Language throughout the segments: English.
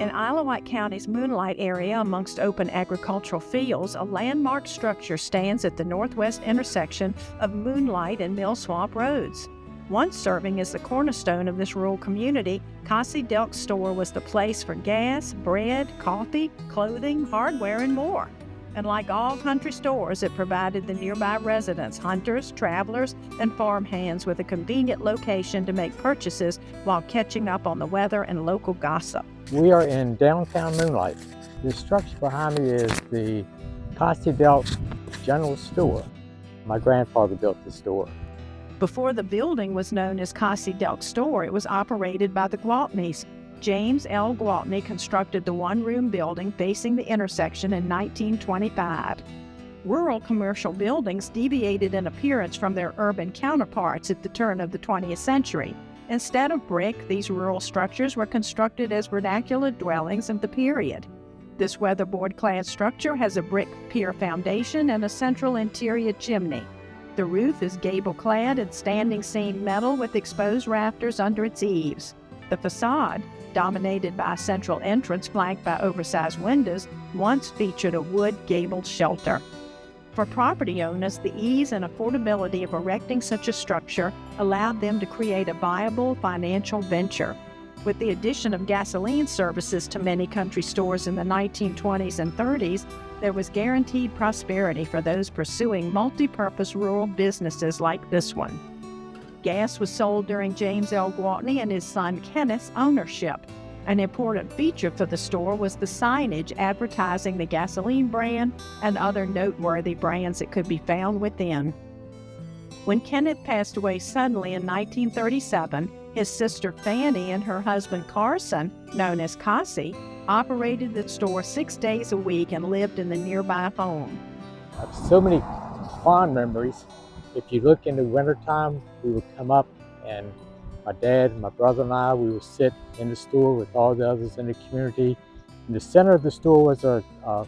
In Isle of Wight County's Moonlight area, amongst open agricultural fields, a landmark structure stands at the northwest intersection of Moonlight and Mill Swamp Roads. Once serving as the cornerstone of this rural community, Cossie Delk store was the place for gas, bread, coffee, clothing, hardware, and more. And like all country stores, it provided the nearby residents, hunters, travelers, and farm hands with a convenient location to make purchases while catching up on the weather and local gossip. We are in downtown Moonlight. The structure behind me is the Cossie Delk general store. My grandfather built the store. Before the building was known as Cossie Delk store, it was operated by the Gwaltneys. James L. Gwaltney constructed the one-room building facing the intersection in 1925. Rural commercial buildings deviated in appearance from their urban counterparts at the turn of the 20th century. Instead of brick, these rural structures were constructed as vernacular dwellings of the period. This weatherboard-clad structure has a brick pier foundation and a central interior chimney. The roof is gable-clad and standing seam metal with exposed rafters under its eaves. The facade, dominated by a central entrance flanked by oversized windows, once featured a wood gabled shelter. For property owners, the ease and affordability of erecting such a structure allowed them to create a viable financial venture. With the addition of gasoline services to many country stores in the 1920s and 30s, there was guaranteed prosperity for those pursuing multi-purpose rural businesses like this one. Gas was sold during James L. Gwaltney and his son Kenneth's ownership. An important feature for the store was the signage advertising the gasoline brand and other noteworthy brands that could be found within. When Kenneth passed away suddenly in 1937, his sister Fanny and her husband Carson, known as Cossie, operated the store 6 days a week and lived in the nearby home. I have so many fond memories. If you look in the wintertime, we would come up and my dad, my brother and I, we would sit in the store with all the others in the community. In the center of the store was a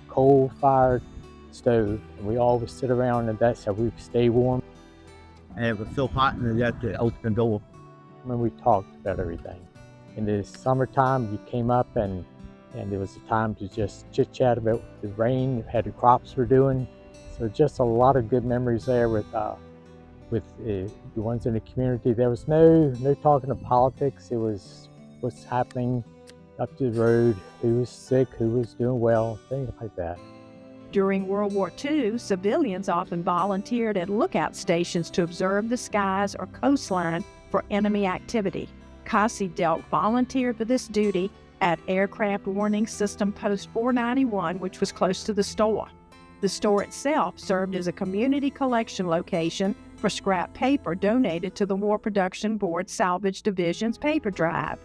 coal-fired stove, and we all would sit around and that's how we stay warm. And it was so hot and you had to open the door. When we talked about everything. In the summertime, you came up and there was a time to just chit-chat about the rain, how the crops were doing. So just a lot of good memories there with the ones in the community. There was no talking of politics. It was what's happening up the road, who was sick, who was doing well, things like that. During World War II, civilians often volunteered at lookout stations to observe the skies or coastline for enemy activity. Cossie Delk volunteered for this duty at Aircraft Warning System Post 491, which was close to the store. The store itself served as a community collection location for scrap paper donated to the War Production Board Salvage Division's paper drive.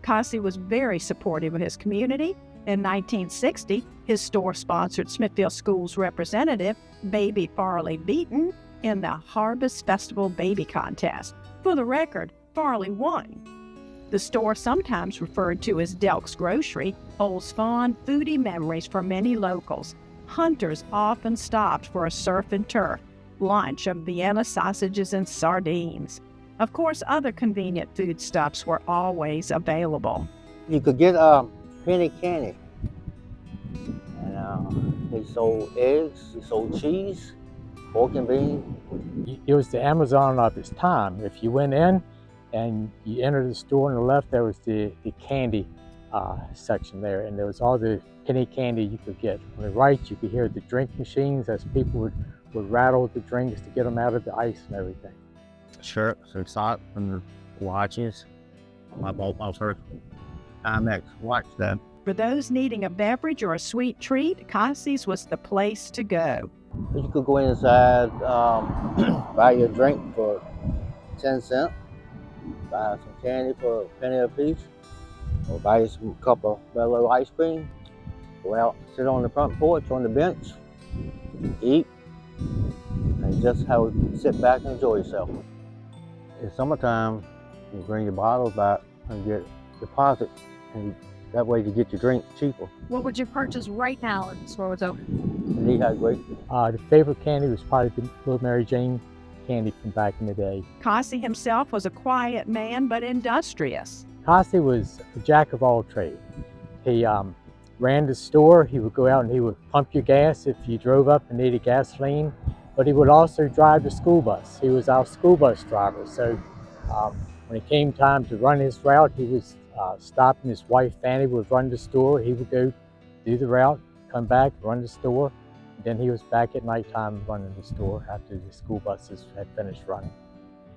Cossie was very supportive of his community. In 1960, his store sponsored Smithfield School's representative, Baby Farley Beaton, in the Harvest Festival Baby Contest. For the record, Farley won. The store, sometimes referred to as Delk's Grocery, holds fond foodie memories for many locals. Hunters often stopped for a surf and turf lunch of Vienna sausages and sardines. Of course, other convenient foodstuffs were always available. You could get penny candy. And they sold eggs, they sold cheese, pork and beans. It was the Amazon of its time. If you went in and you entered the store on the left, there was the candy section there, and there was all the penny candy you could get. On the right, you could hear the drink machines as people would rattle the drinks to get them out of the ice and everything. Shirts and socks and watches. I bought my first Timex watch then. For those needing a beverage or a sweet treat, Cossie's was the place to go. You could go inside, buy your drink for 10 cents, buy some candy for a penny a piece, or buy you some cup of mellow ice cream, go out, sit on the front porch on the bench, eat, and just sit back and enjoy yourself. In summertime, you bring your bottles back and get deposit, and that way you get your drinks cheaper. What would you purchase right now if the store was open? Dehydrated. The favorite candy was probably the Little Mary Jane candy from back in the day. Cossie himself was a quiet man, but industrious. Cossie was a jack of all trades. He ran the store. He would go out and he would pump your gas if you drove up and needed gasoline, but he would also drive the school bus. He was our school bus driver. So when it came time to run his route, he was stopping. His wife Fanny would run the store. He would go do the route, come back, run the store. Then he was back at nighttime running the store after the school buses had finished running.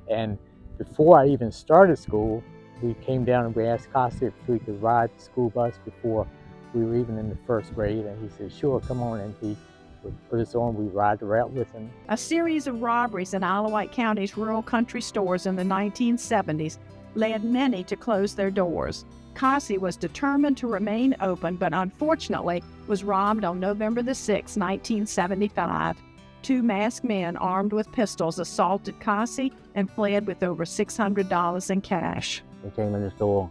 And before I even started school, we came down and we asked Cossie if we could ride the school bus before we were even in the first grade. And he said, sure, come on. And he would put us on. We'd ride the route with him. A series of robberies in Isle of Wight County's rural country stores in the 1970s led many to close their doors. Cossie was determined to remain open, but unfortunately was robbed on November the 6th, 1975. Two masked men armed with pistols assaulted Cossie and fled with over $600 in cash. They came in the store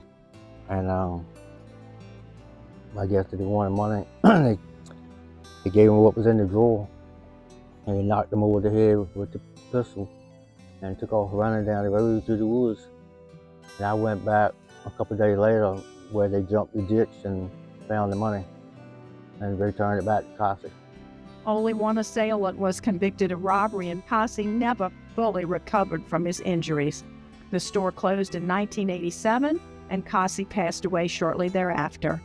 and I guess they wanted money. They gave him what was in the drawer and he knocked him over the head with the pistol and took off running down the road through the woods. And I went back a couple of days later where they jumped the ditch and found the money and returned it back to Cossie. Only one assailant was convicted of robbery, and Cossie never fully recovered from his injuries. The store closed in 1987, and Cossie passed away shortly thereafter.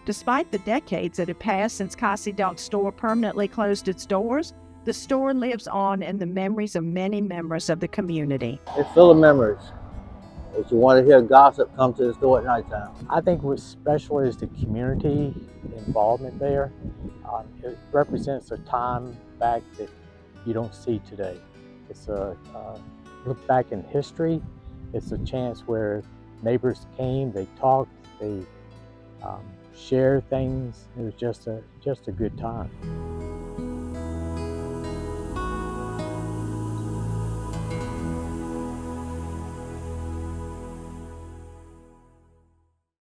Despite the decades that had passed since Cossie Delk's store permanently closed its doors, the store lives on in the memories of many members of the community. It's full of memories. If you want to hear gossip, come to the store at nighttime. I think what's special is the community involvement there. It represents a time back that you don't see today. It's a look back in history. It's a chance where neighbors came, they talked, they shared things. It was just a good time.